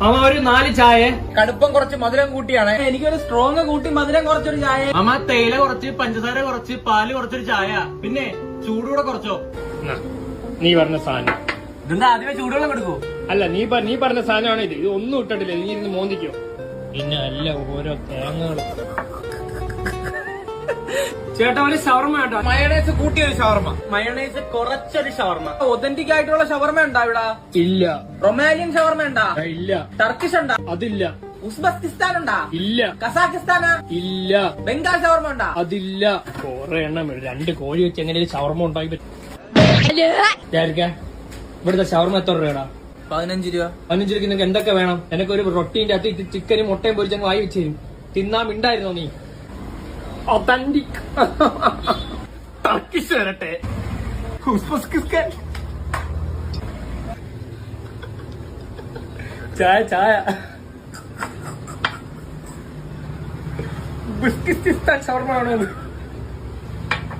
Mama ഒരു 4 ചായ. കടുപ്പം കുറച്ച് മധുരം കൂട്ടിയാണ്. എനിക്കൊരു സ്ട്രോങ് കൂട്ടി മധുരം കുറച്ചൊരു ചായ. മാമ തേയില കുറച്ച്, പഞ്ചസാര കുറച്ച്, പാല് കുറച്ചൊരു ചായ. പിന്നെ ചൂടുകൂടെ കുറച്ചോ. നീ പറഞ്ഞ സാധനം ഇതെന്താ ആദ്യമേ ചൂടുവെള്ളം കൊടുക്കൂ? അല്ല, നീ പറഞ്ഞ സാധനമാണ് ഇത്. ഇത് ഒന്നും ഇട്ടിട്ടില്ല. നീ ഇരുന്ന് മോന്തിക്കോ. പിന്നെ അല്ല ഓരോ തേങ്ങകളും. ചേട്ടാ ഒരു ഷവർമ കേട്ടോ. മയണൈസ് കൂട്ടിയൊരു ഷവർമ. മയണൈസ് കുറച്ചൊരു ഷവർമ. ഒതന്റിക് ആയിട്ടുള്ള ഷവർമ ഉണ്ടാ ഇവിടെ? ഇല്ല. റൊമാനിയൻ ഷവർമ ഉണ്ടാ? ഇല്ല. ടർക്കിഷ് ഉണ്ടാ? അതില്ല. ഉസ്ബെക്കിസ്ഥാൻ ഉണ്ടാ? ഇല്ല. കസാഖിസ്ഥാനാ? ഇല്ല. ബംഗാൾ ഷവർമ ഉണ്ടാ? അതില്ല. കൊറേ എണ്ണം 2 കോഴി വെച്ച് എങ്ങനെ ഷവർമ ഉണ്ടായി പറ്റും? ഇവിടുത്തെ ഷവർമ എത്ര രൂപയാടാ? 15 രൂപ. 15 രൂപയ്ക്ക് നിങ്ങൾക്ക് എന്തൊക്കെ വേണം? എനിക്കൊരു റൊട്ടീന്റെ അകത്ത് ചിക്കനും മുട്ടയും പൊരിച്ചങ്ങ് വായി വെച്ച് തരും. തിന്നാൻ മിണ്ടായിരുന്നോ നീ? ഒതന്റിക് ടർക്കിഷ് വരട്ടെ. ചായ ഉസ്ബെക്കിസ്ഥാൻ ഷവർമ ആണോ?